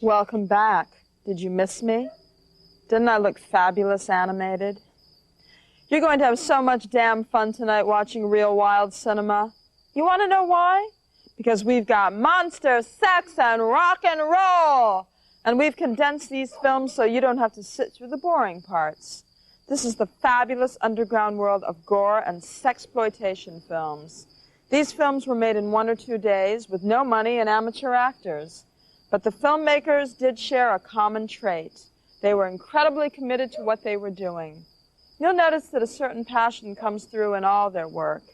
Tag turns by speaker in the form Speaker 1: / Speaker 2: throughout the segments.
Speaker 1: Welcome back. Did you miss me? Didn't I look fabulous animated? You're going to have so much damn fun tonight watching real wild cinema. You want to know why? Because we've got monster, sex, and rock and roll. And we've condensed these films so you don't have to sit through the boring parts. This is the fabulous underground world of gore and sexploitation films. These films were made in 1 or 2 days with no money and amateur actors. But the filmmakers did share a common trait. They were incredibly committed to what they were doing. You'll notice that a certain passion comes through in all their work.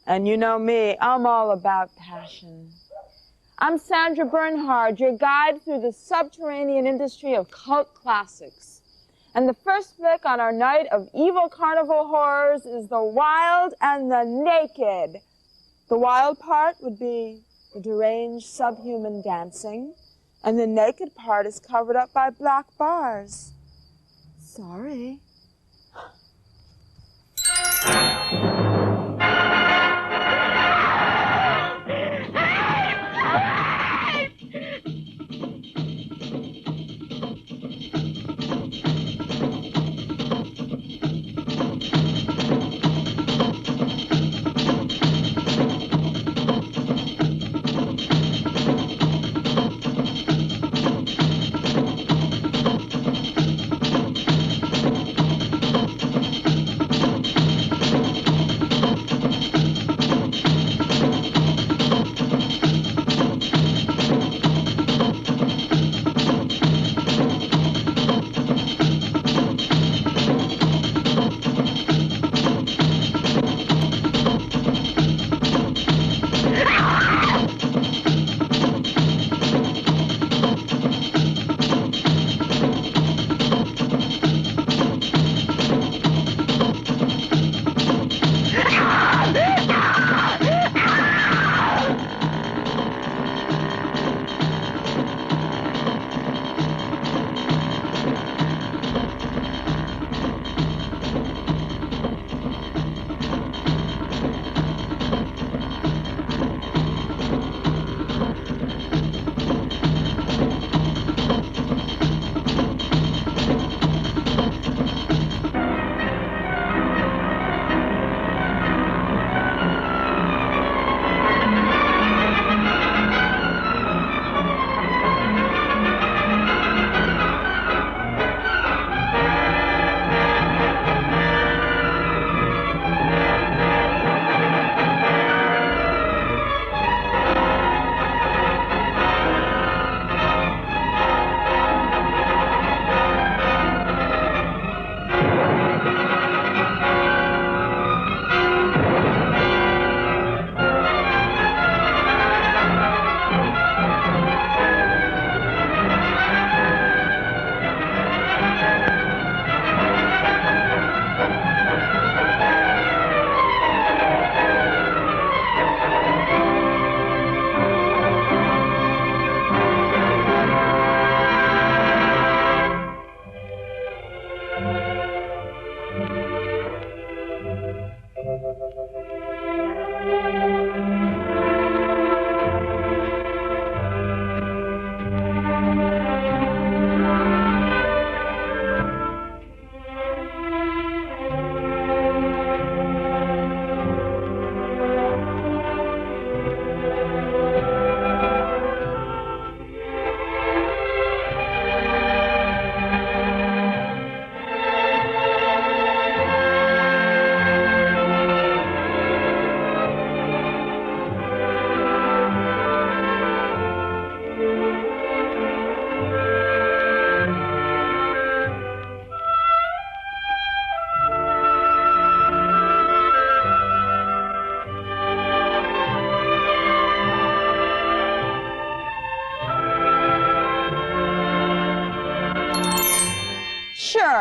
Speaker 1: And you know me, I'm all about passion. I'm Sandra Bernhard, your guide through the subterranean industry of cult classics. And the first flick on our night of evil carnival horrors is The Wild and the Naked. The wild part would be the deranged subhuman dancing, and the naked part is covered up by black bars. Sorry.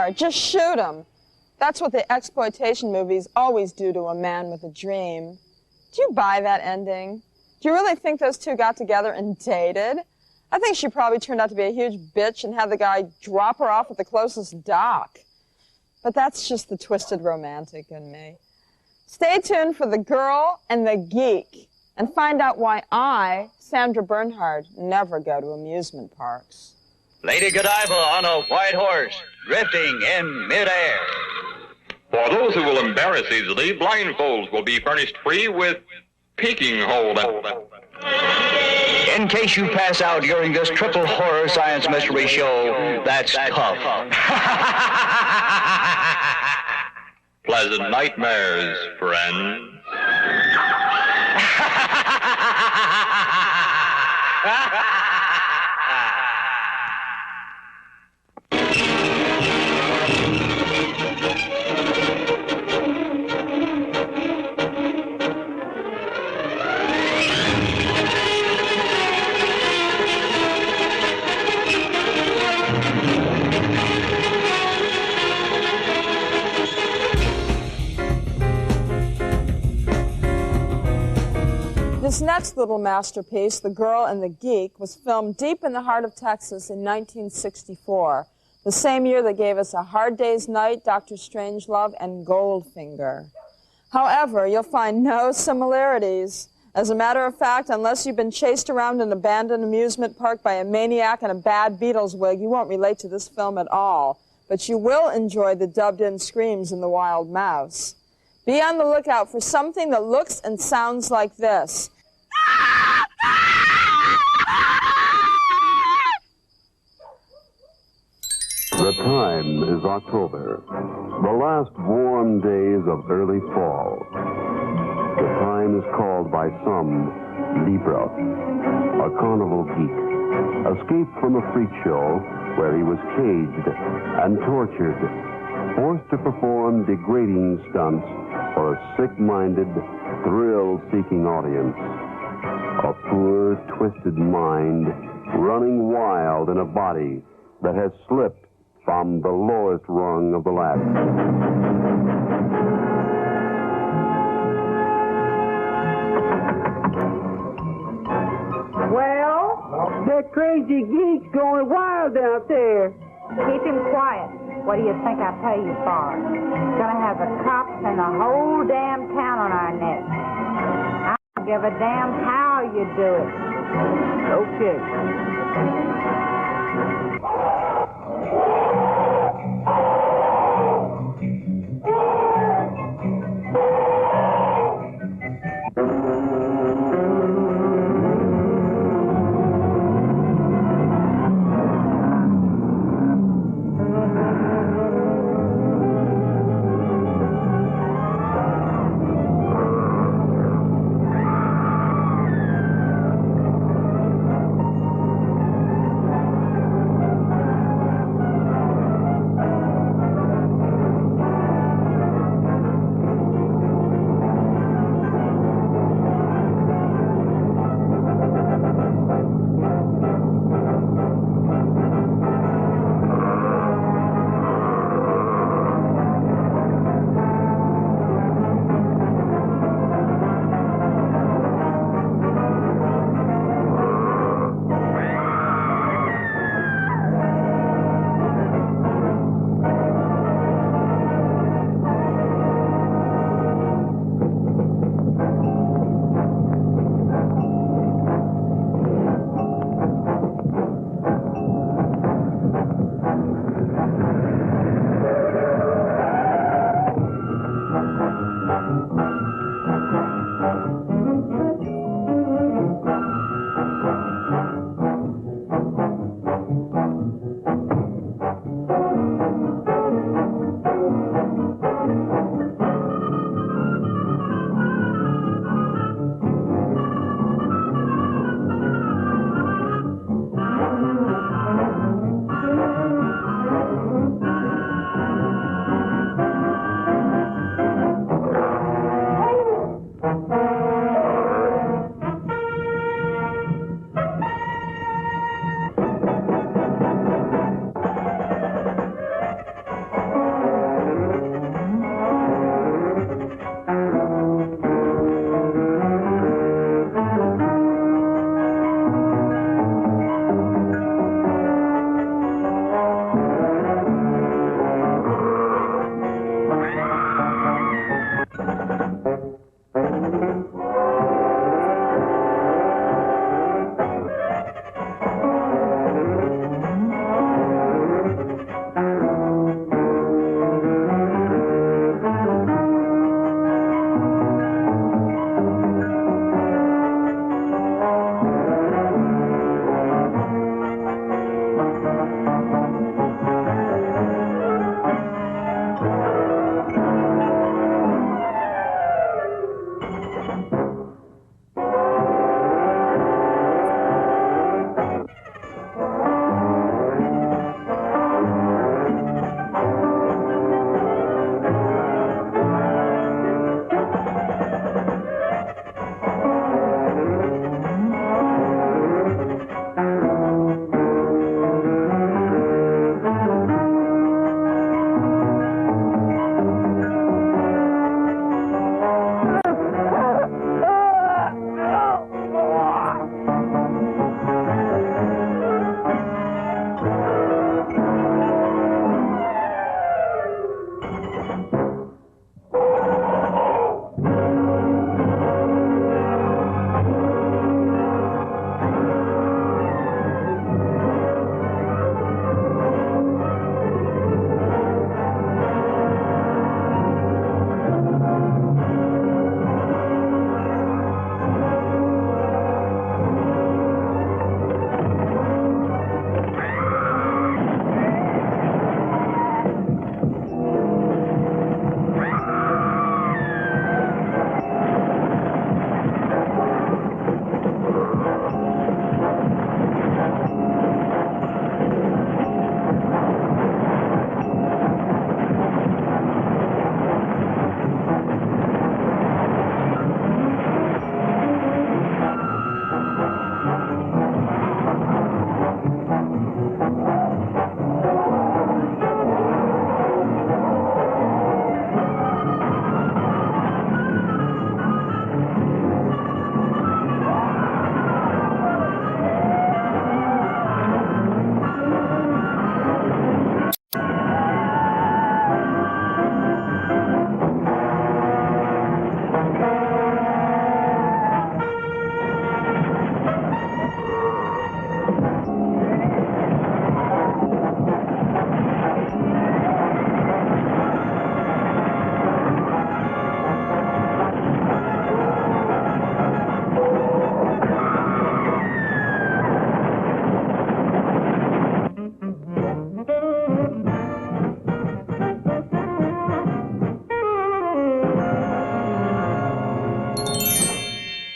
Speaker 1: Sure, just shoot him. That's what the exploitation movies always do to a man with a dream. Do you buy that ending? Do you really think those two got together and dated? I think she probably turned out to be a huge bitch and had the guy drop her off at the closest dock. But that's just the twisted romantic in me. Stay tuned for The Girl and the Geek and find out why I, Sandra Bernhard, never go to amusement parks.
Speaker 2: Lady Godiva on a white horse, drifting in midair.
Speaker 3: For those who will embarrass easily, blindfolds will be furnished free with peeking hold.
Speaker 2: In case you pass out during this triple horror science mystery show, that's tough.
Speaker 3: Pleasant nightmares, friends.
Speaker 1: This next little masterpiece, The Girl and the Geek, was filmed deep in the heart of Texas in 1964, the same year that gave us A Hard Day's Night, Dr. Strangelove, and Goldfinger. However, you'll find no similarities. As a matter of fact, unless you've been chased around an abandoned amusement park by a maniac in a bad Beatles wig, you won't relate to this film at all. But you will enjoy the dubbed-in screams in The Wild Mouse. Be on the lookout for something that looks and sounds like this.
Speaker 4: The time is October, the last warm days of early fall. The time is called by some Libra, a carnival geek, escaped from a freak show where he was caged and tortured, forced to perform degrading stunts for a sick-minded, thrill-seeking audience. A poor, twisted mind running wild in a body that has slipped from the lowest rung of the ladder.
Speaker 5: Well, that crazy geek's going wild out there.
Speaker 6: Keep him quiet. What do you think I pay you for? Gonna have the cops and the whole damn town on our necks. I don't give a damn how you do it.
Speaker 5: Okay.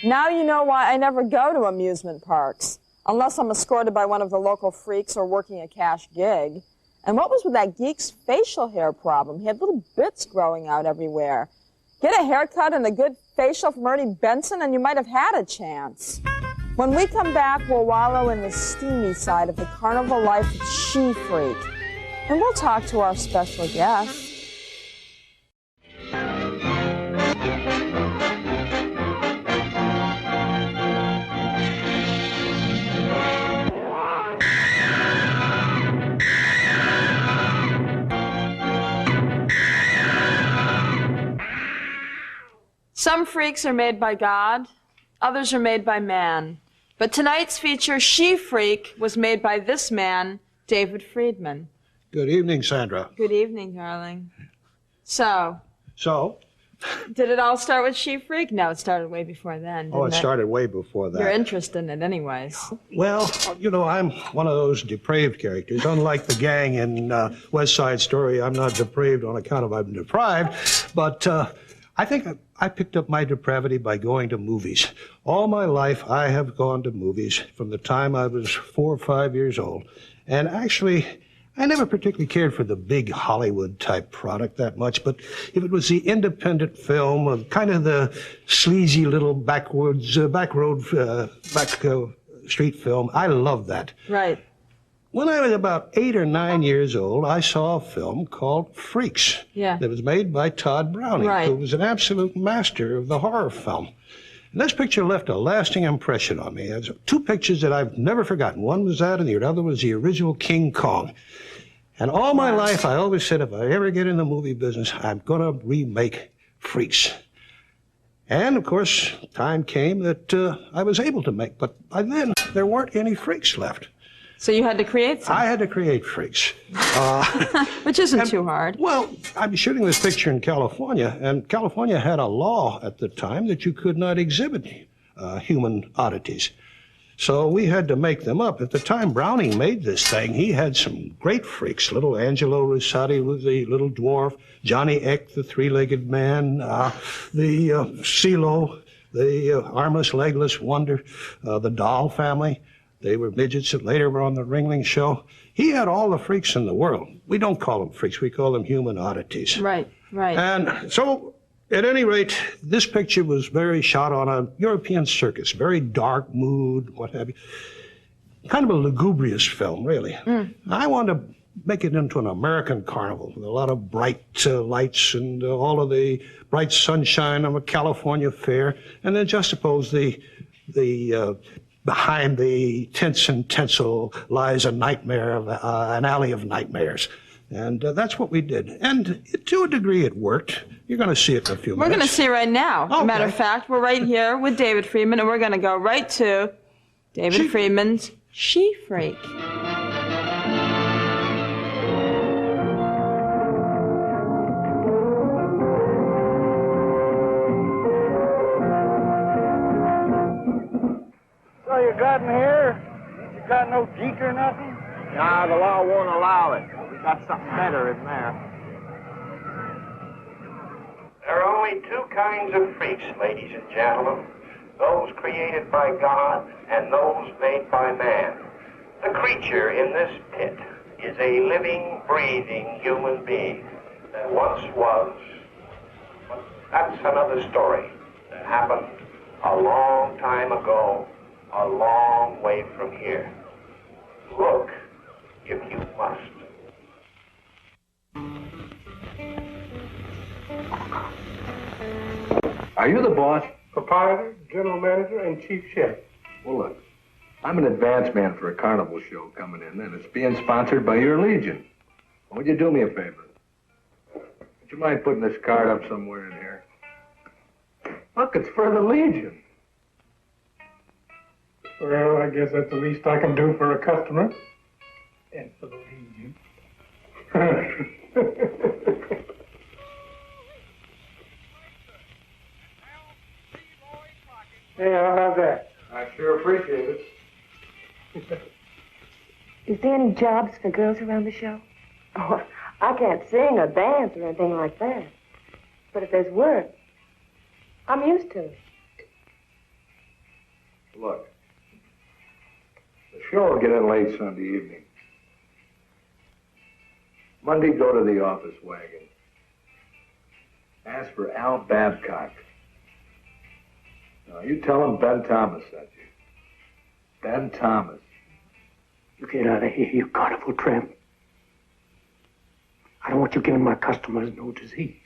Speaker 1: Now you know why I never go to amusement parks, unless I'm escorted by one of the local freaks or working a cash gig. And what was with that geek's facial hair problem? He had little bits growing out everywhere. Get a haircut and a good facial from Ernie Benson and you might have had a chance. When we come back, we'll wallow in the steamy side of the carnival life of She-Freak. And we'll talk to our special guest. Some freaks are made by God, others are made by man. But tonight's feature, She-Freak, was made by this man, David Friedman.
Speaker 7: Good evening, Sandra.
Speaker 1: Good evening, darling. So,
Speaker 7: So?
Speaker 1: Did it all start with She-Freak? No, it started way before then, didn't
Speaker 7: Oh, it started way before that.
Speaker 1: You're interested in it anyways.
Speaker 7: Well, you know, I'm one of those depraved characters. Unlike the gang in West Side Story, I'm not depraved on account of I'm deprived, but I think I picked up my depravity by going to movies. All my life, I have gone to movies from the time I was 4 or 5 years old. And actually, I never particularly cared for the big Hollywood-type product that much, but if it was the independent film, kind of the sleazy little back street film, I loved that.
Speaker 1: Right.
Speaker 7: When I was about 8 or 9 years old, I saw a film called Freaks.
Speaker 1: Yeah.
Speaker 7: That was made by Todd Browning,
Speaker 1: Right.
Speaker 7: who was an absolute master of the horror film. And this picture left a lasting impression on me. There's 2 pictures that I've never forgotten. One was that, and the other was the original King Kong. And all my life, I always said, if I ever get in the movie business, I'm going to remake Freaks. And, of course, time came that I was able to make, but by then, there weren't any Freaks left.
Speaker 1: So you had to create some.
Speaker 7: I had to create Freaks.
Speaker 1: Which isn't too hard.
Speaker 7: Well, I'm shooting this picture in California, and California had a law at the time that you could not exhibit human oddities. So we had to make them up. At the time Browning made this thing, he had some great freaks. Little Angelo Rosati was the little dwarf, Johnny Eck, the 3-legged man, the CeeLo, the armless, legless wonder, the Doll family. They were midgets that later were on the Ringling Show. He had all the freaks in the world. We don't call them freaks. We call them human oddities.
Speaker 1: Right, right.
Speaker 7: And so, at any rate, this picture was very shot on a European circus, very dark mood, what have you. Kind of a lugubrious film, really. I wanted to make it into an American carnival with a lot of bright lights and all of the bright sunshine of a California fair, and then juxtapose the behind the tents and tinsel lies a nightmare, an alley of nightmares. And that's what we did. And to a degree, it worked. You're going to see it in a few minutes.
Speaker 1: We're going to see right now. As a matter of fact, we're right here with David Friedman, and we're going to go right to David Friedman's She-Freak.
Speaker 8: So you got in here? You got no geek or nothing?
Speaker 9: Nah, the law won't allow it. We got something better in there.
Speaker 10: There are only 2 kinds of freaks, ladies and gentlemen. Those created by God and those made by man. The creature in this pit is a living, breathing human being that once was. But that's another story that happened a long time ago, a long way from here. Look, if you must.
Speaker 11: Are you the boss?
Speaker 8: Proprietor, general manager, and chief chef.
Speaker 11: Well, look, I'm an advance man for a carnival show coming in, and it's being sponsored by your Legion. Would you do me a favor? Would you mind putting this card up somewhere in here? Look, it's for the Legion.
Speaker 8: Well, I guess that's the least I can do for a customer. And for the Legion. Yeah, how's that?
Speaker 11: I sure appreciate it.
Speaker 12: Is there any jobs for girls around the show? Oh, I can't sing or dance or anything like that. But if there's work, I'm used to it.
Speaker 11: Look, the show will get in late Sunday evening. Monday, go to the office wagon. Ask for Al Babcock. Now, you tell him Ben Thomas sent you. Ben Thomas.
Speaker 8: You get out of here, you carnival tramp. I don't want you giving my customers no disease.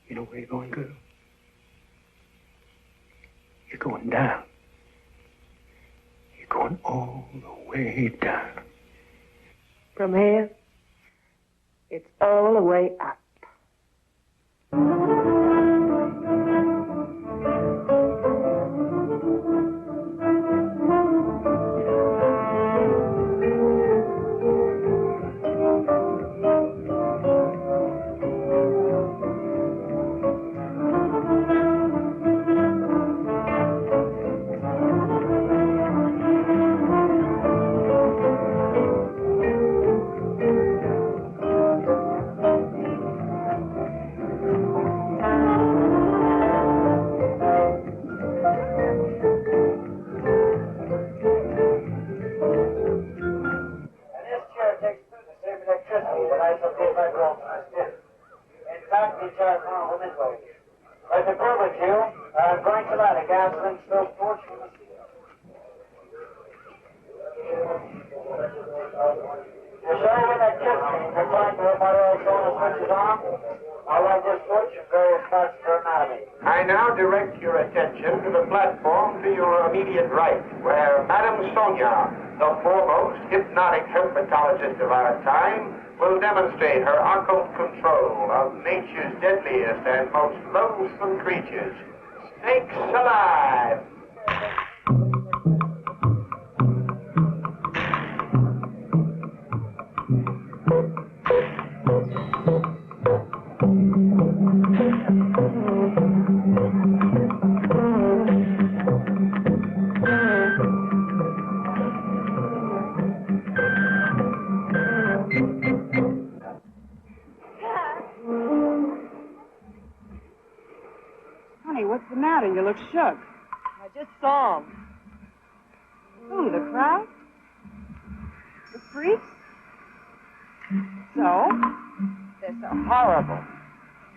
Speaker 8: You know where you're going, girl? You're going down. You're going all the way down.
Speaker 12: From here, it's all the way up.
Speaker 10: I now direct your attention to the platform to your immediate right, where Madame Sonia, the foremost hypnotic herpetologist of our time, will demonstrate her occult control of nature's deadliest and most loathsome creatures, snakes alive.
Speaker 6: Honey, what's the matter? You look shook.
Speaker 12: I just saw him.
Speaker 6: Who, the crowd? The freaks? So?
Speaker 12: They're so horrible.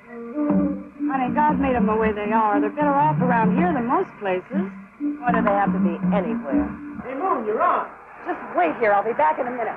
Speaker 6: Honey, God made them the way they are. They're better off around here than most places.
Speaker 12: Why do they have to be anywhere?
Speaker 5: Hey, Moon, you're on.
Speaker 12: Just wait here. I'll be back in a minute.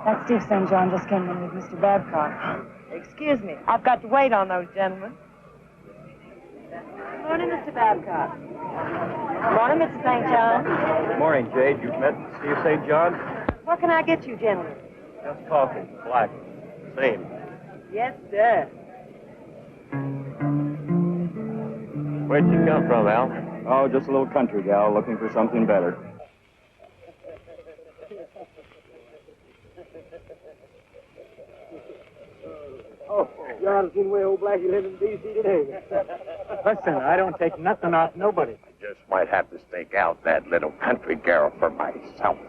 Speaker 6: That's Steve St. John just came in with Mr. Babcock.
Speaker 12: Excuse me. I've got to wait on those gentlemen. Morning, Mr. Babcock. Morning, Mr. St. John.
Speaker 9: Good morning, Jade. You've met Steve St. John?
Speaker 12: What can I get you, gentlemen?
Speaker 9: Just coffee. Black. Same.
Speaker 12: Yes, sir.
Speaker 9: Where'd you come from, Al? Oh, just a little country gal looking for something better.
Speaker 8: Oh, you ought to see the way old Blackie lives in D.C. today. Listen, I don't take nothing off nobody.
Speaker 13: I just might have to stake out that little country girl for myself.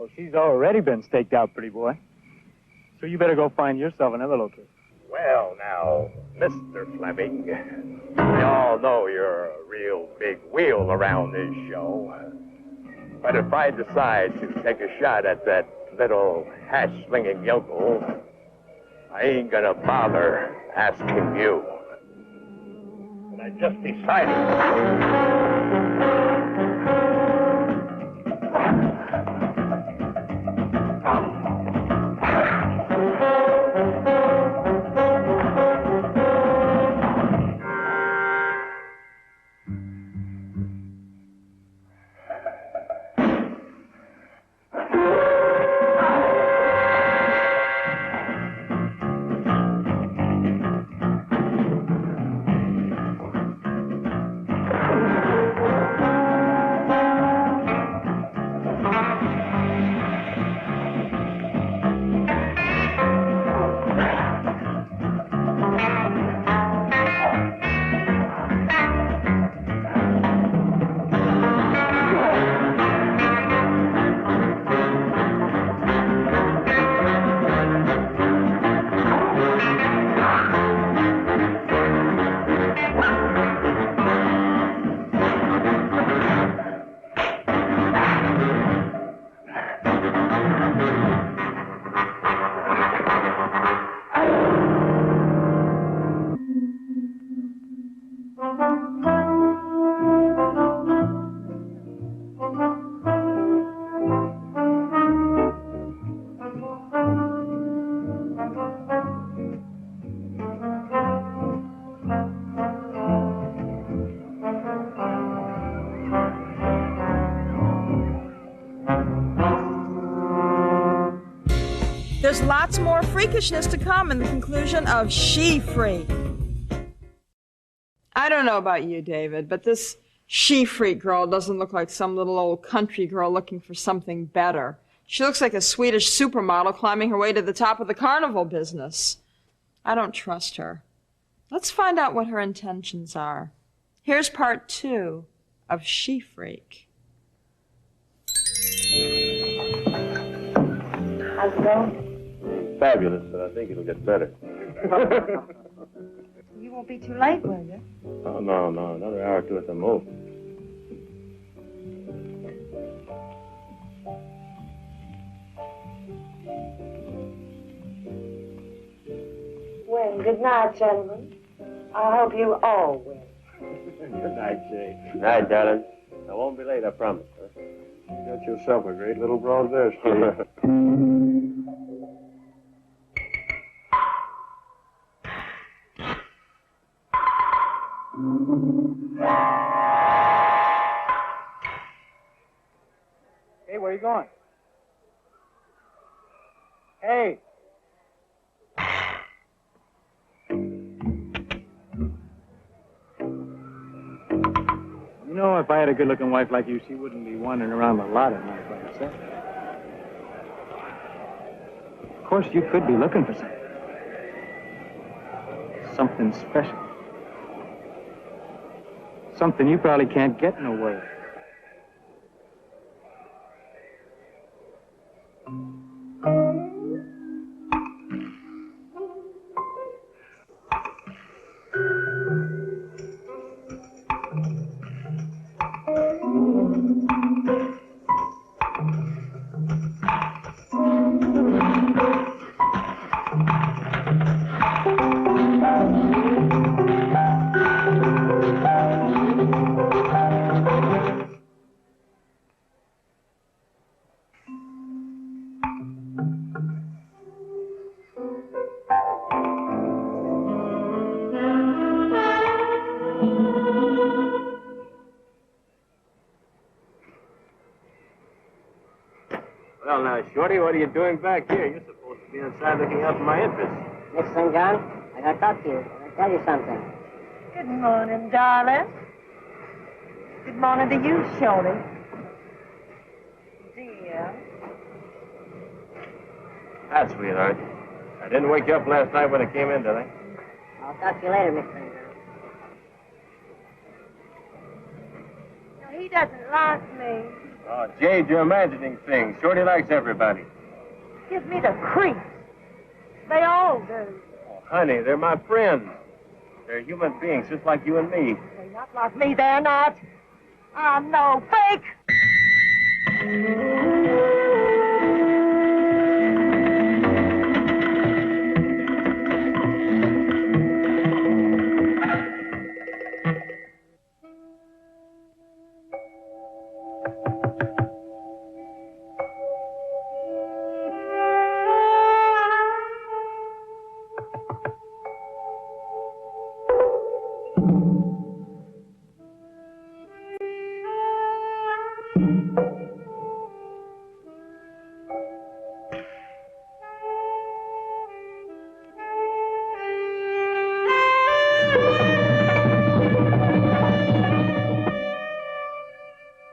Speaker 8: Oh, she's already been staked out, pretty boy. So you better go find yourself another location.
Speaker 10: Well, now, Mr. Fleming, we all know you're a real big wheel around this show. But if I decide to take a shot at that little hash-slinging yokel, I ain't gonna bother asking you. And I just decided.
Speaker 1: There's lots more freakishness to come in the conclusion of She-Freak. I don't know about you, David, but this She-Freak girl doesn't look like some little old country girl looking for something better. She looks like a Swedish supermodel climbing her way to the top of the carnival business. I don't trust her. Let's find out what her intentions are. Here's part 2 of She-Freak.
Speaker 12: How's it going?
Speaker 9: Fabulous, but I think it'll get better.
Speaker 12: You won't be too late, will you?
Speaker 9: Oh, no, another hour or two at the most.
Speaker 12: Well, good night, gentlemen. I hope you all will.
Speaker 9: Good night, Jay. Good night, darling. I won't be late, I promise. Huh? You got yourself a great little bronze there, Steve.
Speaker 8: Hey, where you going? Hey! You know, if I had a good-looking wife like you, she wouldn't be wandering around the lot at night by herself. Of course, you could be looking for something. Something special. Something you probably can't get nowhere.
Speaker 9: Well, now, Shorty, what are you doing back here? You're supposed to be inside looking out for my interests.
Speaker 13: Listen, John, I gotta talk to you. I gotta tell you something.
Speaker 12: Good morning, darling. Good morning to you, Shorty. Dear.
Speaker 9: Hi, sweetheart. I didn't wake you up last night when I came in, did I?
Speaker 13: I'll talk to you later, Mr. John.
Speaker 12: No, he doesn't like me.
Speaker 9: Oh, Jade, you're imagining things. Shorty likes everybody.
Speaker 12: Give me the creeps. They all do.
Speaker 9: Oh, honey, they're my friends. They're human beings just like you and me.
Speaker 12: They're not like me, they're not. I'm no fake.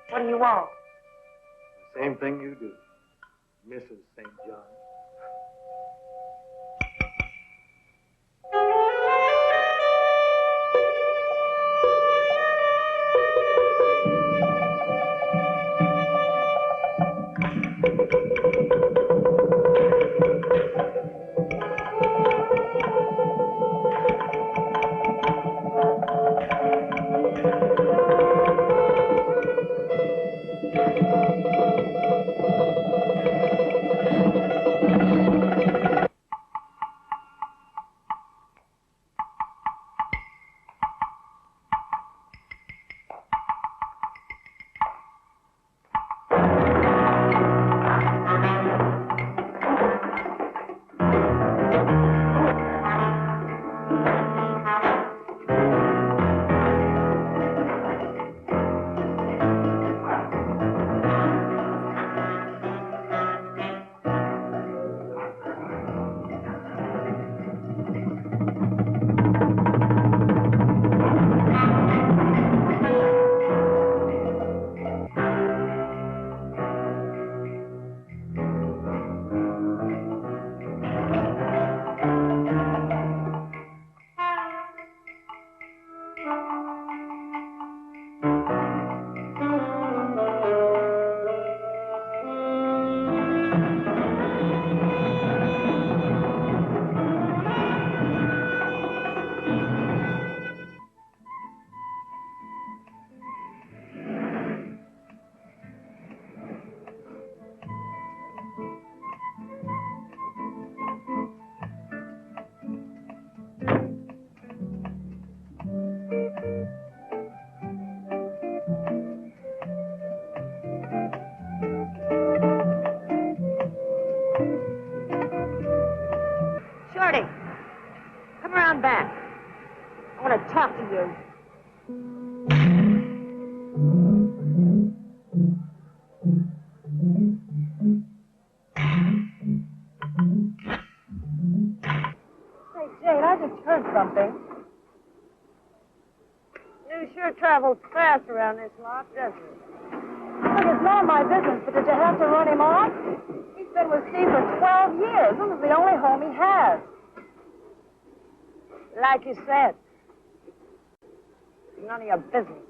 Speaker 12: What do you want?
Speaker 11: Same thing you do, Mrs. St. John.
Speaker 12: Shorty, come around back. I want to talk to you. Say, Jade, I just heard something. News sure travels fast around this lot, doesn't it? Look, it's not my business, but did you have to run him off? He's been with Steve for 12 years. This is the only home he has. Like you said, none of your business.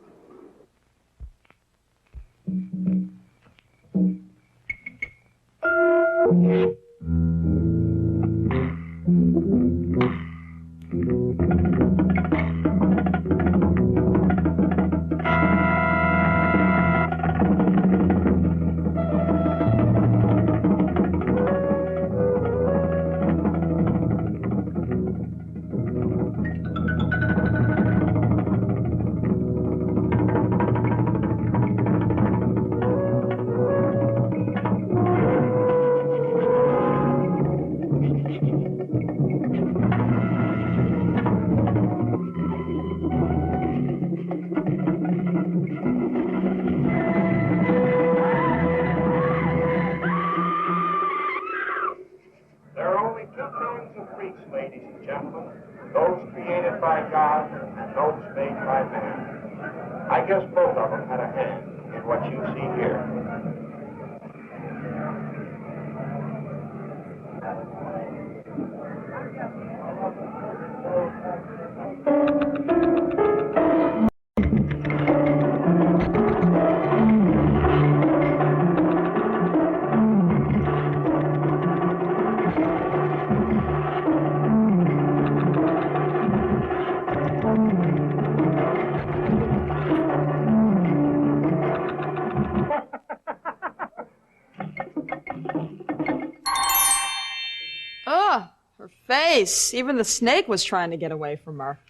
Speaker 10: There are only two kinds of freaks, ladies and gentlemen. Those created by God and those made by man. I guess both of them had a hand in what you see here.
Speaker 1: Her face. Even the snake was trying to get away from her.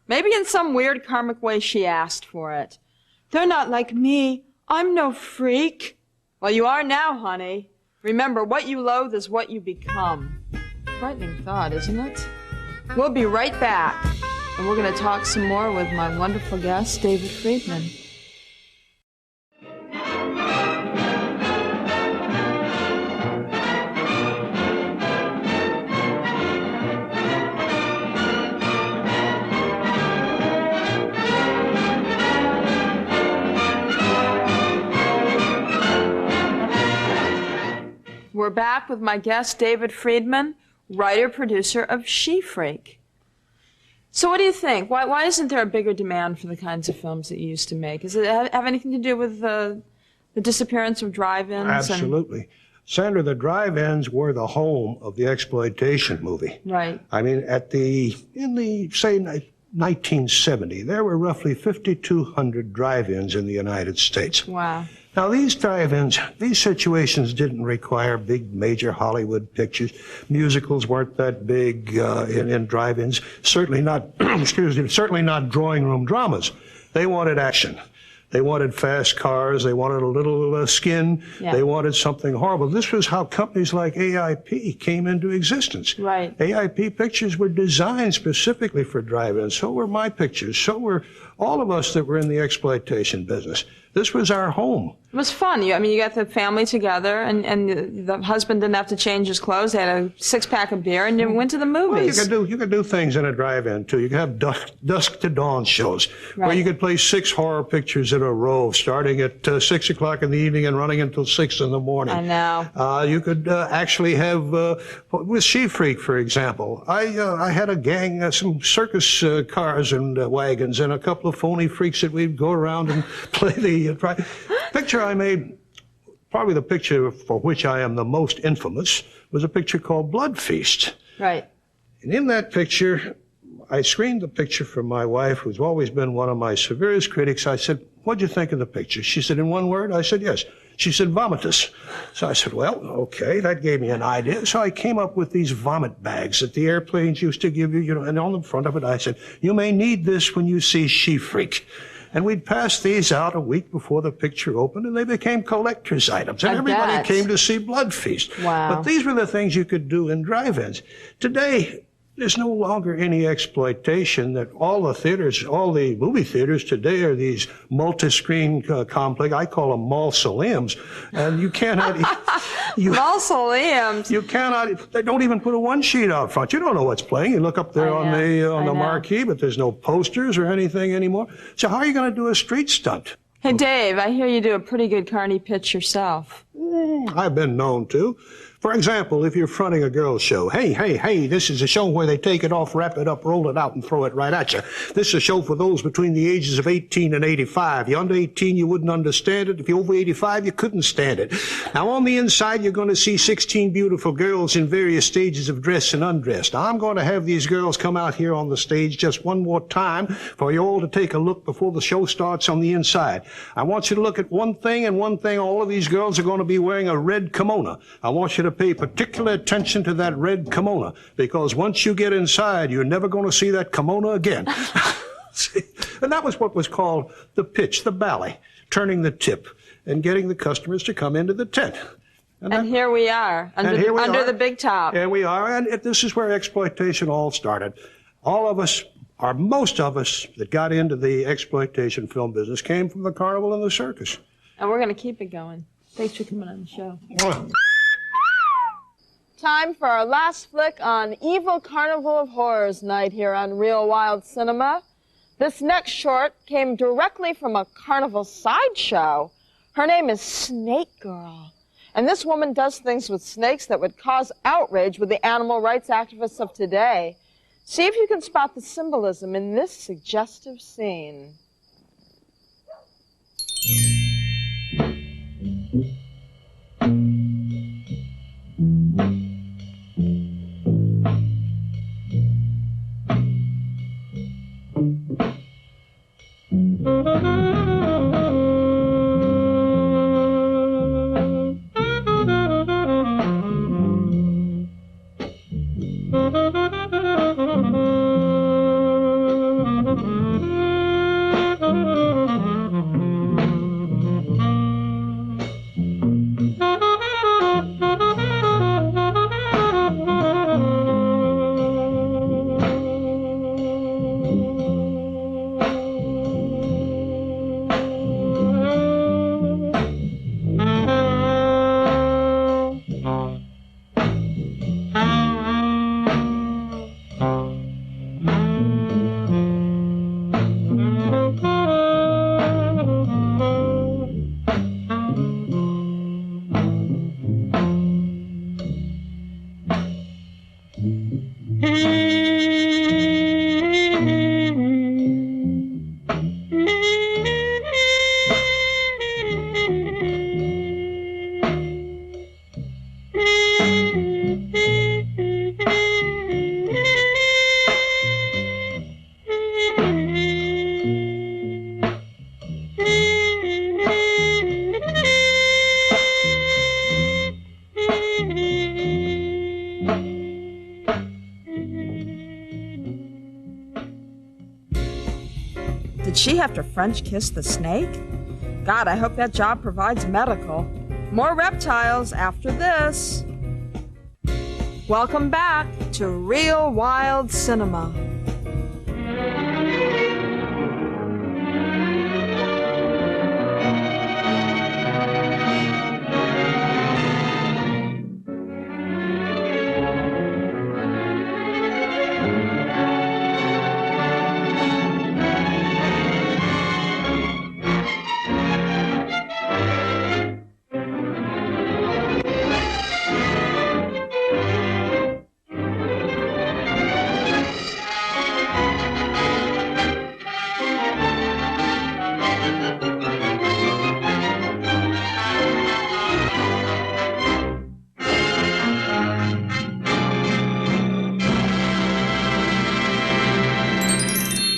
Speaker 1: Maybe in some weird karmic way she asked for it. They're not like me. I'm no freak. Well, you are now, honey. Remember, what you loathe is what you become. Frightening thought, isn't it? We'll be right back, and we're going to talk some more with my wonderful guest, David Friedman. We're back with my guest, David Friedman, writer-producer of She-Freak. So what do you think? Why isn't there a bigger demand for the kinds of films that you used to make? Does it have anything to do with the disappearance of drive-ins?
Speaker 7: Absolutely. Sandra, the drive-ins were the home of the exploitation movie.
Speaker 1: Right.
Speaker 7: I mean, in the, say, 1970, there were roughly 5,200 drive-ins in the United States.
Speaker 1: Wow.
Speaker 7: Now, these drive-ins, these situations didn't require big, major Hollywood pictures. Musicals weren't that big in drive-ins. Certainly not, certainly not drawing room dramas. They wanted action. They wanted fast cars. They wanted a little skin. Yeah. They wanted something horrible. This was how companies like AIP came into existence.
Speaker 1: Right.
Speaker 7: AIP pictures were designed specifically for drive-ins. So were my pictures. So were all of us that were in the exploitation business. This was our home.
Speaker 1: It was fun. You got the family together, and the husband didn't have to change his clothes. They had a six-pack of beer, and you went to the movies.
Speaker 7: Well, you could do things in a drive-in, too. You could have dusk to dawn shows, right, where you could play 6 horror pictures in a row, starting at 6 o'clock in the evening and running until 6 in the morning.
Speaker 1: I know.
Speaker 7: You could actually have, with She-Freak, for example, I had a gang, some circus cars and wagons, and a couple of phony freaks that we'd go around and play the picture I made. Probably the picture for which I am the most infamous was a picture called Blood Feast.
Speaker 1: Right.
Speaker 7: And in that picture, I screened the picture for my wife, who's always been one of my severest critics. I said, "What'd you think of the picture?" She said, "In one word?" I said, "Yes." She said, "Vomitus." So I said, well, okay, that gave me an idea. So I came up with these vomit bags that the airplanes used to give you, and on the front of it I said, "You may need this when you see She-Freak." And we'd pass these out a week before the picture opened, and they became collector's items. And everybody came to see Blood Feast.
Speaker 1: Wow.
Speaker 7: But these were the things you could do in drive-ins. Today, there's no longer any exploitation. That all the theaters, all the movie theaters today are these multi-screen complex. I call them mausoleums. And you cannot...
Speaker 1: Mausoleums?
Speaker 7: You cannot... They don't even put a one-sheet out front. You don't know what's playing. You look up there on the marquee, but there's no posters or anything anymore. So how are you going to do a street stunt?
Speaker 1: Hey, Dave, I hear you do a pretty good carny pitch yourself.
Speaker 7: I've been known to. For example, if you're fronting a girls' show, hey, this is a show where they take it off, wrap it up, roll it out, and throw it right at you. This is a show for those between the ages of 18 and 85. You're under 18, you wouldn't understand it. If you're over 85, you couldn't stand it. Now, on the inside, you're going to see 16 beautiful girls in various stages of dress and undress. Now, I'm going to have these girls come out here on the stage just one more time for you all to take a look before the show starts on the inside. I want you to look at one thing and one thing. All of these girls are going to be wearing a red kimono. I want you to pay particular attention to that red kimono, because once you get inside, you're never going to see that kimono again. And that was what was called the pitch, the ballet, turning the tip and getting the customers to come into the tent.
Speaker 1: And here we are, under the big top.
Speaker 7: Here we are, and this is where exploitation all started. All of us, or most of us, that got into the exploitation film business came from the carnival and the circus.
Speaker 1: And we're going to keep it going. Thanks for coming on the show.
Speaker 14: Time for our last flick on Evil Carnival of Horrors night here on Real Wild Cinema. This next short came directly from a carnival sideshow. Her name is Snake Girl. And this woman does things with snakes that would cause outrage with the animal rights activists of today. See if you can spot the symbolism in this suggestive scene.
Speaker 1: Did she have to French kiss the snake? God, I hope that job provides medical. More reptiles after this. Welcome back to Real Wild Cinema.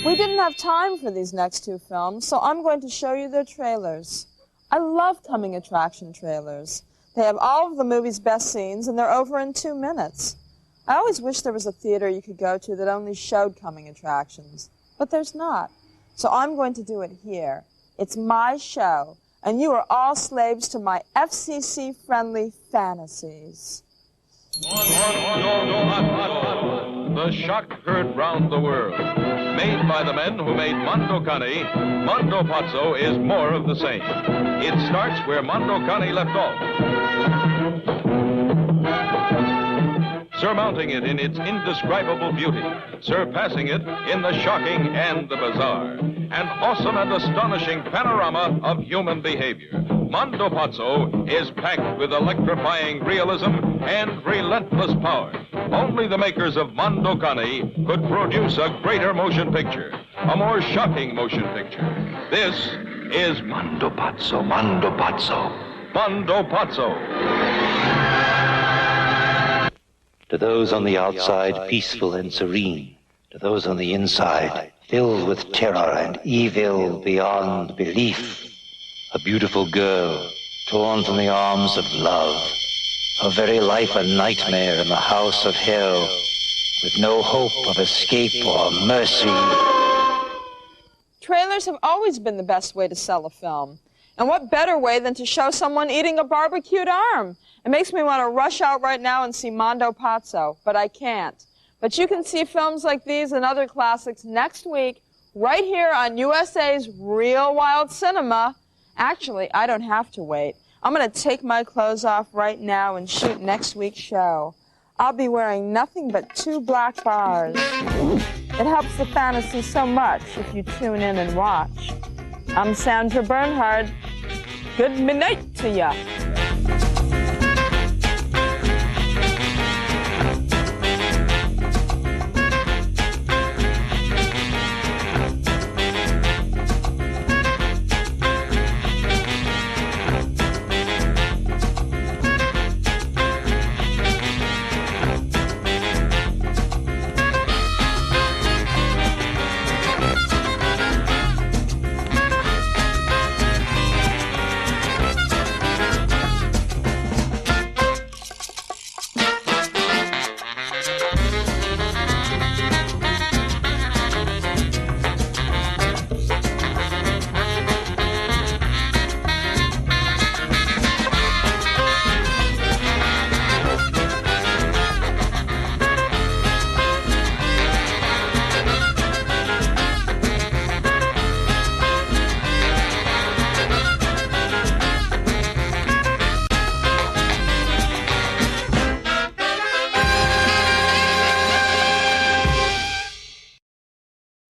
Speaker 1: We didn't have time for these next two films, so I'm going to show you their trailers. I love coming attraction trailers. They have all of the movie's best scenes, and they're over in 2 minutes. I always wish there was a theater you could go to that only showed coming attractions, but there's not. So I'm going to do it here. It's my show, and you are all slaves to my FCC-friendly fantasies.
Speaker 15: The shock heard round the world. Made by the men who made Mondo Cane, Mondo Pazzo is more of the same. It starts where Mondo Cane left off. Surmounting it in its indescribable beauty, surpassing it in the shocking and the bizarre, an awesome and astonishing panorama of human behavior. Mondo Pazzo is packed with electrifying realism and relentless power. Only the makers of Mondo Cane could produce a greater motion picture, a more shocking motion picture. This is Mondo Pazzo, Mondo Pazzo, Mondo Pazzo.
Speaker 16: To those on the outside, peaceful and serene. To those on the inside, filled with terror and evil beyond belief. A beautiful girl, torn from the arms of love. Her very life a nightmare in the house of hell, with no hope of escape or mercy.
Speaker 1: Trailers have always been the best way to sell a film. And what better way than to show someone eating a barbecued arm? It makes me want to rush out right now and see Mondo Pazzo, but I can't. But you can see films like these and other classics next week, right here on USA's Real Wild Cinema. Actually, I don't have to wait. I'm going to take my clothes off right now and shoot next week's show. I'll be wearing nothing but 2 black bars. It helps the fantasy so much if you tune in and watch. I'm Sandra Bernhard. Good midnight to ya.